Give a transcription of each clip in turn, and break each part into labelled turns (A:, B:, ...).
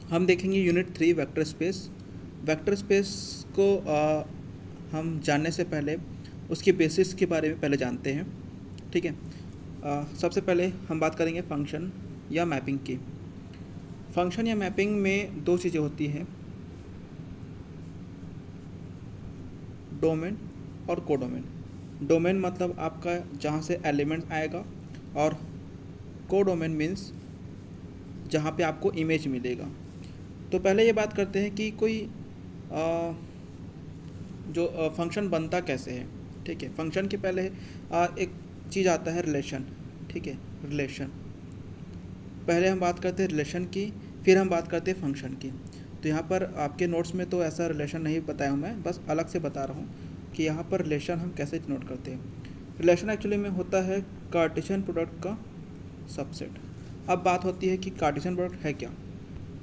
A: हम देखेंगे unit 3 vector space. Vector space को हम जानने से पहले उसकी बेसिस के बारे में पहले जानते हैं। ठीक है, सबसे पहले हम बात करेंगे फंक्शन या मैपिंग की। फंक्शन या मैपिंग में दो चीज़ें होती हैं, डोमेन और कोडोमेन। डोमेन मतलब आपका जहाँ से एलिमेंट आएगा, और कोडोमेन मीन्स जहाँ पे आपको इमेज मिलेगा। तो पहले ये बात करते हैं कि कोई जो फंक्शन बनता कैसे है। ठीक है, फंक्शन के पहले एक चीज़ आता है रिलेशन। ठीक है, रिलेशन पहले हम बात करते हैं रिलेशन की, फिर हम बात करते हैं फंक्शन की। तो यहाँ पर आपके नोट्स में तो ऐसा रिलेशन नहीं बताया हूँ मैं, बस अलग से बता रहा हूँ कि यहाँ पर रिलेशन हम कैसे नोट करते हैं। रिलेशन एक्चुअली में होता है कार्टेशियन प्रोडक्ट का सबसेट। अब बात होती है कि कार्टेशियन प्रोडक्ट है क्या।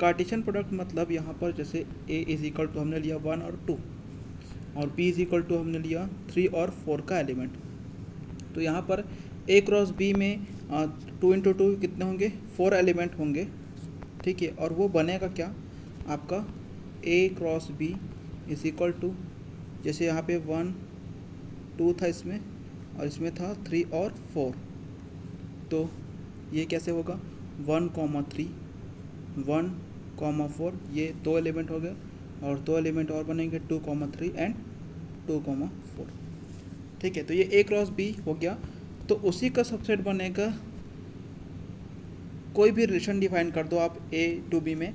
A: कार्टेशियन प्रोडक्ट मतलब यहाँ पर जैसे a इज इक्वल टू हमने लिया 1 और 2, और b इज इक्वल टू हमने लिया 3 और 4 का एलिमेंट। तो यहाँ पर a क्रॉस b में 2 इंटू 2 कितने होंगे, 4 एलिमेंट होंगे। ठीक है, और वो बनेगा क्या आपका a cross b is equal to, जैसे यहाँ पे 1 2 था इसमें, और इसमें था 3 और 4। तो ये कैसे होगा 1,3 1,4, ये 2 एलिमेंट हो गए, और 2 एलिमेंट और बनेंगे 2,3 एंड 2,4। ठीक है, तो ये a क्रॉस b हो गया। तो उसी का सबसेट बनेगा, कोई भी रिलेशन डिफाइन कर दो आप a टू b में,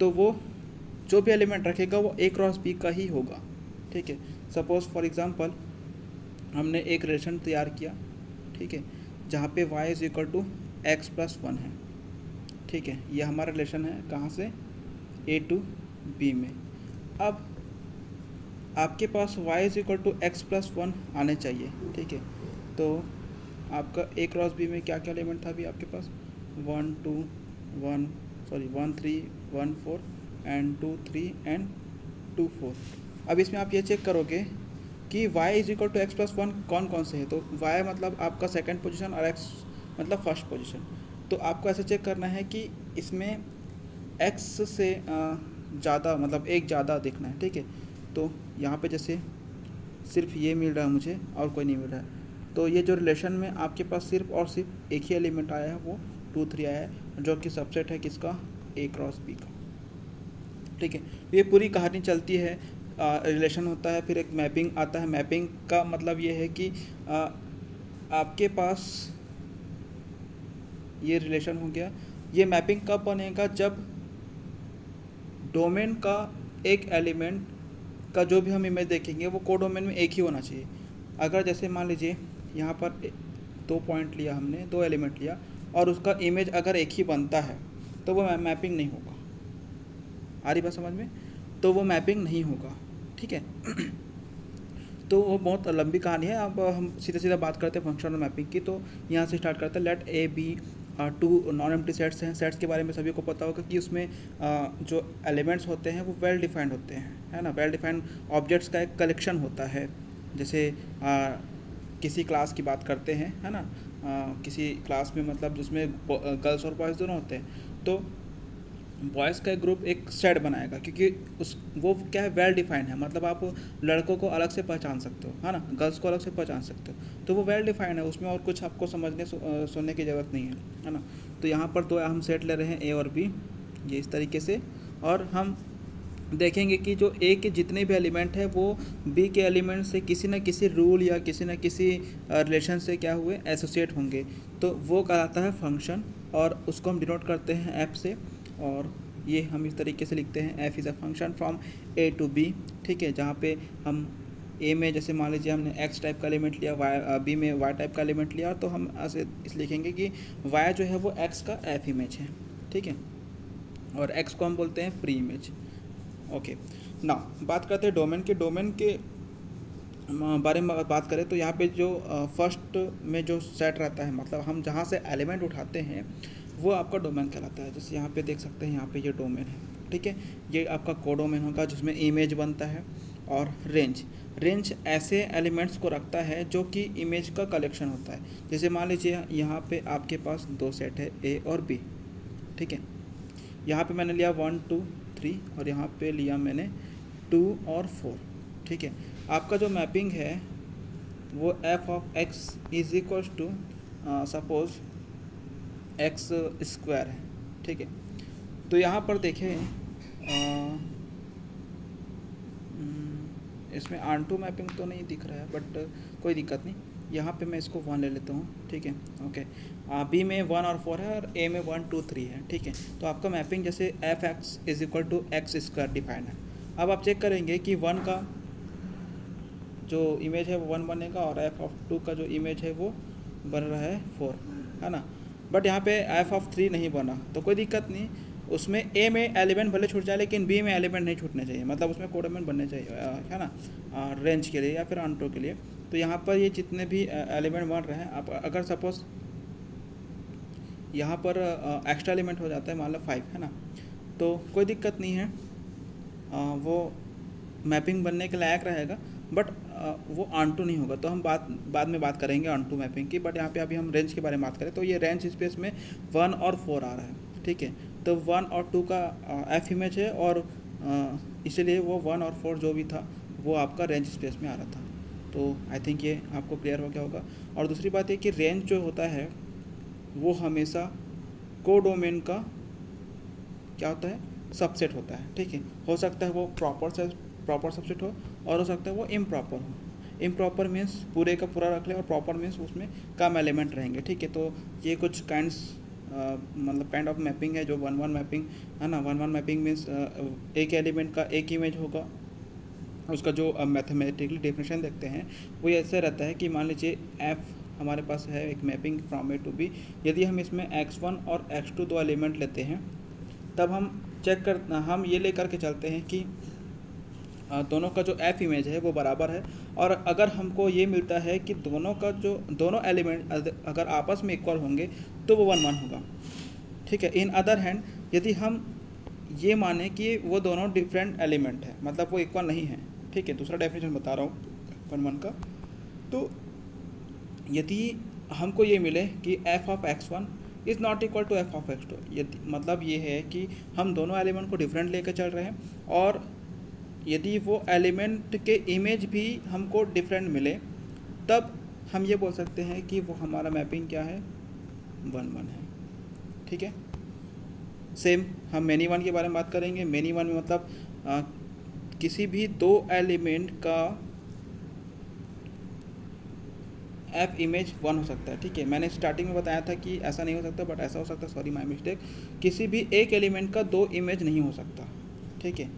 A: तो वो जो भी एलिमेंट रखेगा वो a क्रॉस b का ही होगा। ठीक है, सपोज फॉर एग्जांपल हमने एक रिलेशन तैयार किया। ठीक है, जहाँ पे y is equal to x plus 1 है। ठीक है, ये हमारा रिलेशन है कहाँ से, a टू b में। अब आपके पास y is equal to x plus 1 आने चाहिए। ठीक है, तो आपका a क्रॉस b में क्या क्या एलिमेंट था अभी आपके पास, 1 3 1 4 एंड 2 3 एंड 2 4। अब इसमें आप ये चेक करोगे कि y is equal to x plus 1 कौन कौन से है। तो y मतलब आपका सेकंड पोजीशन और x मतलब फर्स्ट पोजीशन। तो आपको ऐसे चेक करना है कि इसमें x से ज़्यादा मतलब एक ज़्यादा देखना है। ठीक है, तो यहाँ पे जैसे सिर्फ ये मिल रहा है मुझे और कोई नहीं मिल रहा है, तो ये जो रिलेशन में आपके पास सिर्फ और सिर्फ एक ही एलिमेंट आया है, वो 2 3 आया है, जो कि सबसेट है किसका, a क्रॉस b का। ठीक है, ये पूरी कहानी चलती है। रिलेशन होता है, फिर एक मैपिंग आता है। मैपिंग का मतलब ये है कि आपके पास ये रिलेशन हो गया। ये मैपिंग कब बनेगा, जब डोमेन का एक एलिमेंट का जो भी हम इमेज देखेंगे वो कोडोमेन में एक ही होना चाहिए। अगर जैसे मान लीजिए यहाँ पर 2 पॉइंट लिया हमने, 2 एलिमेंट लिया, और उसका इमेज अगर एक ही बनता है तो वो मैपिंग नहीं होगा। आ रही बात समझ में, तो वो मैपिंग नहीं होगा। ठीक है तो वो बहुत लंबी कहानी है। अब हम सीधा सीधा बात करते हैं फंक्शनल मैपिंग की। तो यहाँ से स्टार्ट करते हैं। Let a b 2 non empty sets हैं। सेट्स के बारे में सभी को पता होगा कि उसमें जो एलिमेंट्स होते हैं वो वेल डिफाइंड होते हैं, है ना। वेल डिफाइंड ऑब्जेक्ट्स का एक कलेक्शन होता है। जैसे किसी क्लास की बात करते हैं, है ना, किसी क्लास में मतलब जिसमें गर्ल्स और बॉयज़ दोनों होते हैं, तो बॉयज़ का एक ग्रुप एक सेट बनाएगा, क्योंकि उस वो क्या है, वेल डिफाइंड है। मतलब आप लड़कों को अलग से पहचान सकते हो, है ना, गर्ल्स को अलग से पहचान सकते हो, तो वो वेल डिफाइंड है, उसमें और कुछ आपको समझने सुनने की ज़रूरत नहीं है ना। तो यहाँ पर 2 हम सेट ले रहे हैं, ए और बी, ये इस तरीके से। और हम देखेंगे कि जो ए के जितने भी एलिमेंट हैं वो बी के एलिमेंट से किसी न किसी रूल या किसी न किसी रिलेशन से क्या हुए, एसोसिएट होंगे। तो वो कहलाता है फंक्शन, और उसको हम डिनोट करते हैं एफ से। और ये हम इस तरीके से लिखते हैं, f is a function from a to b. ठीक है, जहाँ पे हम ए में जैसे मान लीजिए हमने एक्स टाइप का एलिमेंट लिया, वाई बी में वाई टाइप का एलिमेंट लिया, तो हम ऐसे इस लिखेंगे कि वाई जो है वो एक्स का एफ इमेज है। ठीक है, और एक्स को हम बोलते हैं प्री इमेज। ओके, ना बात करते हैं डोमेन के। डोमेन के बारे में बात करें तो यहाँ पे जो फर्स्ट में जो सेट रहता है, मतलब हम जहाँ से एलिमेंट उठाते हैं वो आपका डोमेन कहलाता है। जैसे यहाँ पे देख सकते हैं, यहाँ पे ये डोमेन है। ठीक है, ये आपका कोडोमेन होगा जिसमें इमेज बनता है। और रेंज ऐसे एलिमेंट्स को रखता है जो कि इमेज का कलेक्शन होता है। जैसे मान लीजिए यहाँ पे आपके पास 2 सेट है, ए और बी। ठीक है, यहाँ पे मैंने लिया 1 2 3 और यहाँ पे लिया मैंने 2 और 4। ठीक है, आपका जो मैपिंग है वो f of x is equals to suppose x square है। ठीक है, तो यहाँ पर देखें इसमें ऑन-टू मैपिंग तो नहीं दिख रहा है, बट कोई दिक्कत नहीं। यहाँ पे मैं इसको 1 ले लेता हूँ। ठीक है, ओके। बी में 1 और 4 है और ए में 1 2 3 है। ठीक है, तो आपका मैपिंग जैसे f x is equal to x square define है। अब आप चेक करेंगे कि 1 का जो इमेज है वो 1 बनेगा और एफ ऑफ 2 का जो इमेज है वो बन रहा है 4, है ना। बट यहाँ पे एफ ऑफ 3 नहीं बना, तो कोई दिक्कत नहीं। उसमें ए में एलिमेंट भले छूट जाए लेकिन बी में एलिमेंट नहीं छूटने चाहिए, मतलब उसमें कोड एलिमेंट बनने चाहिए, है ना, रेंज के लिए या फिर ऑन-टू के लिए। तो यहाँ पर ये जितने भी एलिमेंट बन रहे हैं, आप अगर सपोज यहाँ पर एक्स्ट्रा एलिमेंट हो जाता है, मान लो 5, है ना, तो कोई दिक्कत नहीं है, वो मैपिंग बनने के लायक रहेगा, बट वो ऑन-टू नहीं होगा। तो हम बाद में बात करेंगे ऑन-टू मैपिंग की। बट यहाँ पे अभी हम रेंज के बारे में बात करें तो ये रेंज स्पेस में 1 और 4 आ रहा है। ठीक है, तो 1 और 2 का एफ इमेज है और इसलिए वो 1 और 4 जो भी था वो आपका रेंज स्पेस में आ रहा था। तो आई थिंक ये आपको क्लियर हो गया होगा। और दूसरी बात ये कि रेंज जो होता है वो हमेशा कोडोमेन का क्या होता है, सबसेट होता है। ठीक है, हो सकता है वो प्रॉपर सबसेट हो और हो सकता है वो इम्प्रॉपर हो। इम्प्रॉपर मीन्स पूरे का पूरा रख ले और प्रॉपर मीन्स उसमें कम एलिमेंट रहेंगे। ठीक है, तो ये कुछ काइंड ऑफ मैपिंग है जो 1-1 मैपिंग है ना। 1-1 मैपिंग मीन्स एक एलिमेंट का एक इमेज होगा। उसका जो मैथमेटिकली डेफिनेशन देखते हैं वो ऐसे रहता है कि मान लीजिए एफ हमारे पास है एक mapping from a to b. यदि हम इसमें x1 और x2 दो एलिमेंट लेते हैं तब हम ये लेकर के चलते हैं कि दोनों का जो एफ इमेज है वो बराबर है। और अगर हमको ये मिलता है कि दोनों एलिमेंट अगर आपस में इक्वल होंगे तो वो 1-1 होगा। ठीक है, इन अदर हैंड यदि हम ये माने कि वो दोनों डिफरेंट एलिमेंट है, मतलब वो इक्वल नहीं है। ठीक है, दूसरा डेफिनेशन बता रहा हूँ 1-1 का। तो यदि हमको ये मिले कि f of x1 is not equal to f of x2, यदि मतलब ये है कि हम दोनों एलिमेंट को डिफरेंट लेकर चल रहे हैं और यदि वो एलिमेंट के इमेज भी हमको डिफरेंट मिले तब हम ये बोल सकते हैं कि वो हमारा मैपिंग क्या है, 1-1 है। ठीक है, सेम हम मैनी वन के बारे में बात करेंगे। मैनी वन में मतलब किसी भी दो एलिमेंट का एफ इमेज 1 हो सकता है। ठीक है, मैंने स्टार्टिंग में बताया था कि ऐसा नहीं हो सकता, बट ऐसा हो सकता है, सॉरी माय मिस्टेक। किसी भी एक एलिमेंट का 2 इमेज नहीं हो सकता। ठीक है,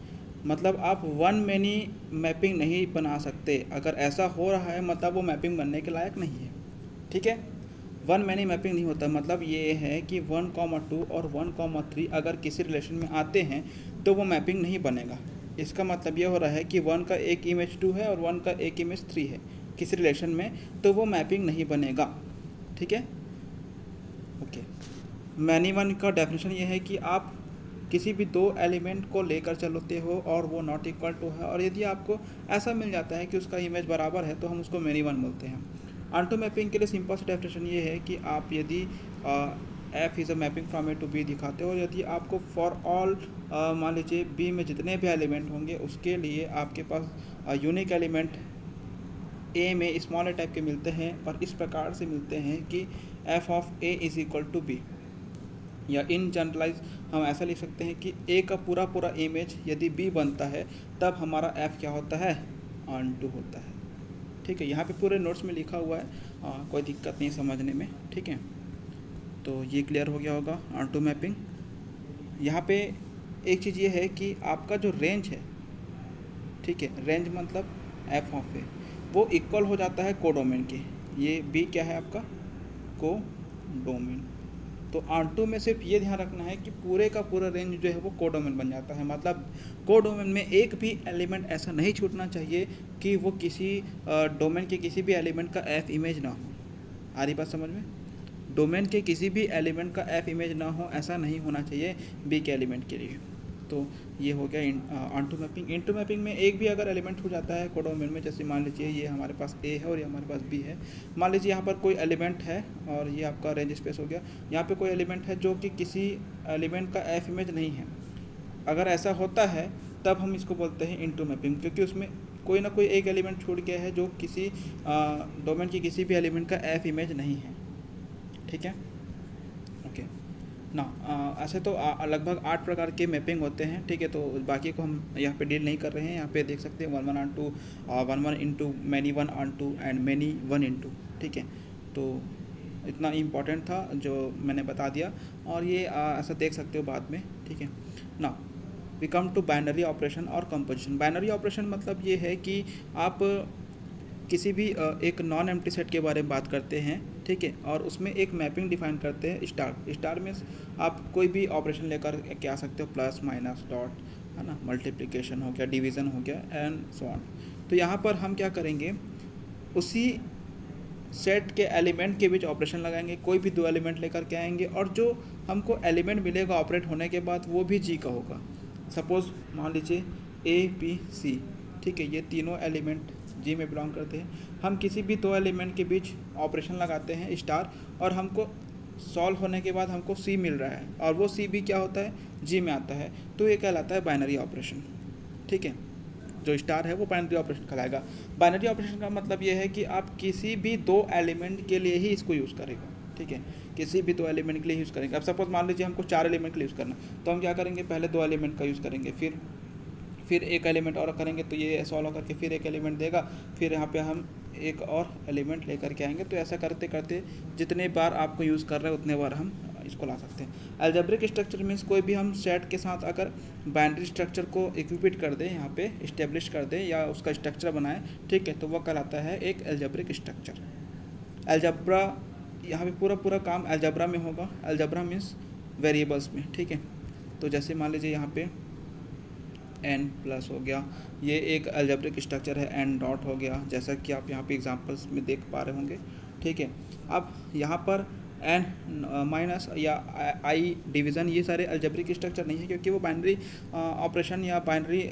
A: मतलब आप 1 मैनी मैपिंग नहीं बना सकते। अगर ऐसा हो रहा है मतलब वो मैपिंग बनने के लायक नहीं है। ठीक है, 1 मैनी मैपिंग नहीं होता, मतलब ये है कि 1,2 और 1,3 अगर किसी रिलेशन में आते हैं तो वो मैपिंग नहीं बनेगा। इसका मतलब ये हो रहा है कि 1 का एक इमेज 2 है और 1 का एक इमेज 3 है किसी रिलेशन में, तो वो मैपिंग नहीं बनेगा। ठीक है, ओके। मैनी वन का डेफिनेशन ये है कि आप किसी भी 2 एलिमेंट को लेकर चलते हो और वो नॉट इक्वल टू है, और यदि आपको ऐसा मिल जाता है कि उसका इमेज बराबर है तो हम उसको मैनी वन बोलते हैं। ऑन-टू मैपिंग के लिए सिंपल सा डेफिनेशन ये है कि आप यदि f is a mapping from a to b दिखाते हो, यदि आपको फॉर ऑल मान लीजिए बी में जितने भी एलिमेंट होंगे उसके लिए आपके पास यूनिक एलिमेंट ए में स्मॉल टाइप के मिलते हैं और इस प्रकार से मिलते हैं कि f of a is equal to b, या इन जनरलाइज हम ऐसा लिख सकते हैं कि ए का पूरा इमेज यदि बी बनता है तब हमारा एफ क्या होता है, ऑन-टू होता है। ठीक है, यहाँ पे पूरे नोट्स में लिखा हुआ है, कोई दिक्कत नहीं समझने में। ठीक है, तो ये क्लियर हो गया होगा ऑन-टू मैपिंग। यहाँ पे एक चीज़ ये है कि आपका जो रेंज है, ठीक है, रेंज मतलब एफ ऑफ ए वो इक्वल हो जाता है कोडोमेन के। ये बी क्या है आपका, कोडोमेन। तो ऑन-टू में सिर्फ ये ध्यान रखना है कि पूरे का पूरा रेंज जो है वो कोडोमेन बन जाता है, मतलब कोडोमेन में एक भी एलिमेंट ऐसा नहीं छूटना चाहिए कि वो किसी डोमेन के किसी भी एलिमेंट का एफ इमेज ना हो। आ रही बात समझ में? डोमेन के किसी भी एलिमेंट का एफ इमेज ना हो, ऐसा नहीं होना चाहिए बी के एलिमेंट के लिए। तो ये हो गया onto mapping. Into mapping में एक भी अगर एलिमेंट हो जाता है कोडोमेन में, जैसे मान लीजिए ये हमारे पास ए है और ये हमारे पास बी है, मान लीजिए यहाँ पर कोई एलिमेंट है और ये आपका रेंज स्पेस हो गया, यहाँ पे कोई एलिमेंट है जो कि किसी एलिमेंट का एफ इमेज नहीं है, अगर ऐसा होता है तब हम इसको बोलते हैं इन टू मैपिंग, क्योंकि उसमें कोई ना कोई एक एलिमेंट छूट गया है जो किसी डोमेन की किसी भी एलिमेंट का एफ इमेज नहीं है। ठीक है, ओके ना। ऐसे तो लगभग 8 प्रकार के मैपिंग होते हैं। ठीक है, तो बाकी को हम यहाँ पे डील नहीं कर रहे हैं। यहाँ पे देख सकते हैं 1 1 onto, 1 1 into, many 1 onto and many 1 into. ठीक है, तो इतना इम्पॉर्टेंट था जो मैंने बता दिया, और ये ऐसा देख सकते हो बाद में। ठीक है ना, we come to binary operation और कंपोजिशन। बाइनरी ऑपरेशन मतलब ये है कि आप किसी भी एक नॉन एम्प्टी सेट के बारे में बात करते हैं। ठीक है, और उसमें एक मैपिंग डिफाइन करते हैं स्टार। स्टार मीन्स आप कोई भी ऑपरेशन लेकर के आ सकते हो, प्लस माइनस डॉट, है ना, मल्टीप्लिकेशन हो गया, डिवीज़न हो गया एंड सो ऑन। तो यहाँ पर हम क्या करेंगे, उसी सेट के एलिमेंट के बीच ऑपरेशन लगाएंगे, कोई भी 2 एलिमेंट लेकर के आएंगे, और जो हमको एलिमेंट मिलेगा ऑपरेट होने के बाद वो भी जी का होगा। सपोज़ मान लीजिए ए बी सी, ठीक है, ये तीनों एलिमेंट जी में बिलोंग करते हैं। हम किसी भी 2 एलिमेंट के बीच ऑपरेशन लगाते हैं स्टार, और हमको सॉल्व होने के बाद हमको सी मिल रहा है, और वो सी भी क्या होता है, जी में आता है, तो ये कहलाता है बाइनरी ऑपरेशन। ठीक है, जो स्टार है वो बाइनरी ऑपरेशन कहलाएगा। बाइनरी ऑपरेशन का मतलब ये है कि आप किसी भी 2 एलिमेंट के लिए ही इसको यूज़ करेगा। ठीक है, किसी भी 2 एलिमेंट के लिए यूज़ करेंगे। अब सपोज मान लीजिए हमको 4 एलिमेंट के लिए यूज़ करना, तो हम क्या करेंगे, पहले 2 एलिमेंट का यूज़ करेंगे, फिर एक एलिमेंट और करेंगे, तो ये सॉल्व करके फिर एक एलिमेंट देगा, फिर यहाँ पे हम एक और एलिमेंट लेकर के आएंगे। तो ऐसा करते करते जितने बार आपको यूज़ कर रहे हैं उतने बार हम इसको ला सकते हैं। अलजेब्रिक स्ट्रक्चर मीन्स कोई भी हम सेट के साथ अगर बाइनरी स्ट्रक्चर को इक्विपिट कर दें, यहाँ पे इस्टेब्लिश कर दें या उसका स्ट्रक्चर बनाएं, ठीक है, तो वह कहलाता है एक अलजेब्रिक स्ट्रक्चर। अलजेब्रा, यहाँ पे पूरा काम अलजेब्रा में होगा। अलजेब्रा मीन्स वेरिएबल्स में। ठीक है, तो जैसे मान लीजिए यहाँ पे n प्लस हो गया, ये एक अलजेब्रिक स्ट्रक्चर है, n डॉट हो गया, जैसा कि आप यहाँ पे एग्जांपल्स में देख पा रहे होंगे। ठीक है, अब यहाँ पर n माइनस या i डिवीज़न, ये सारे अलजेब्रिक स्ट्रक्चर नहीं है, क्योंकि वो बाइनरी ऑपरेशन या बाइनरी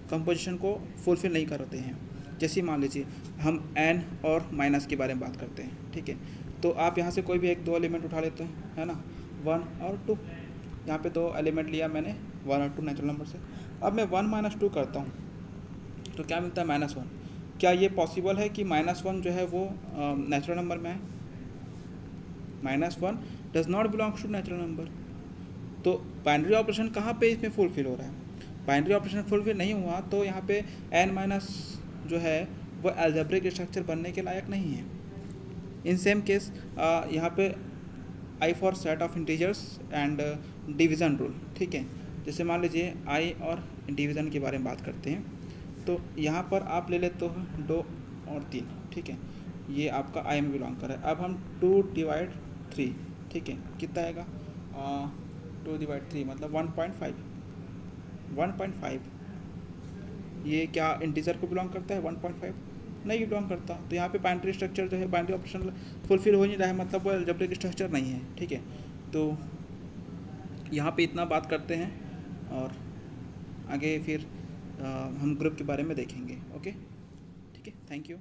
A: कंपोजिशन को फुलफिल नहीं करते हैं। जैसे मान लीजिए हम n और माइनस के बारे में बात करते हैं। ठीक है, तो आप यहाँ से कोई भी 1-2 एलिमेंट उठा लेते हैं, है ना, 1 और 2, यहाँ पे 2 एलिमेंट लिया मैंने, 1 और 2 नेचुरल नंबर से। अब मैं 1 - 2 करता हूँ तो क्या मिलता है, -1। क्या ये पॉसिबल है कि -1 जो है वो नेचुरल नंबर में है? -1 does not belongs to natural number. तो बाइनरी ऑपरेशन कहाँ पे इसमें फुलफिल हो रहा है? बाइनरी ऑपरेशन फुलफिल नहीं हुआ तो यहाँ पे n- जो है वो अलजेब्रिक स्ट्रक्चर बनने के लायक नहीं है। इन सेम केस यहाँ पे I for set of integers and division rule. ठीक है, जैसे मान लीजिए आई और डिवीज़न के बारे में बात करते हैं, तो यहाँ पर आप ले लेते हो 2 और 3। ठीक है, ये आपका आई में बिलोंग कर रहा है। अब हम 2/3, ठीक है, कितना आएगा, 2/3 मतलब 1.5। ये क्या इंटीजर को बिलोंग करता है? 1.5 नहीं बिलोंग करता। तो यहाँ पे बाइनरी स्ट्रक्चर जो है, बाइनरी ऑपरेशन फुलफिल हो नहीं रहा है, मतलब वो अलजेब्रिक स्ट्रक्चर नहीं है। ठीक है, तो यहाँ पे इतना बात करते हैं, और आगे फिर हम ग्रुप के बारे में देखेंगे। ओके, ठीक है, थैंक यू।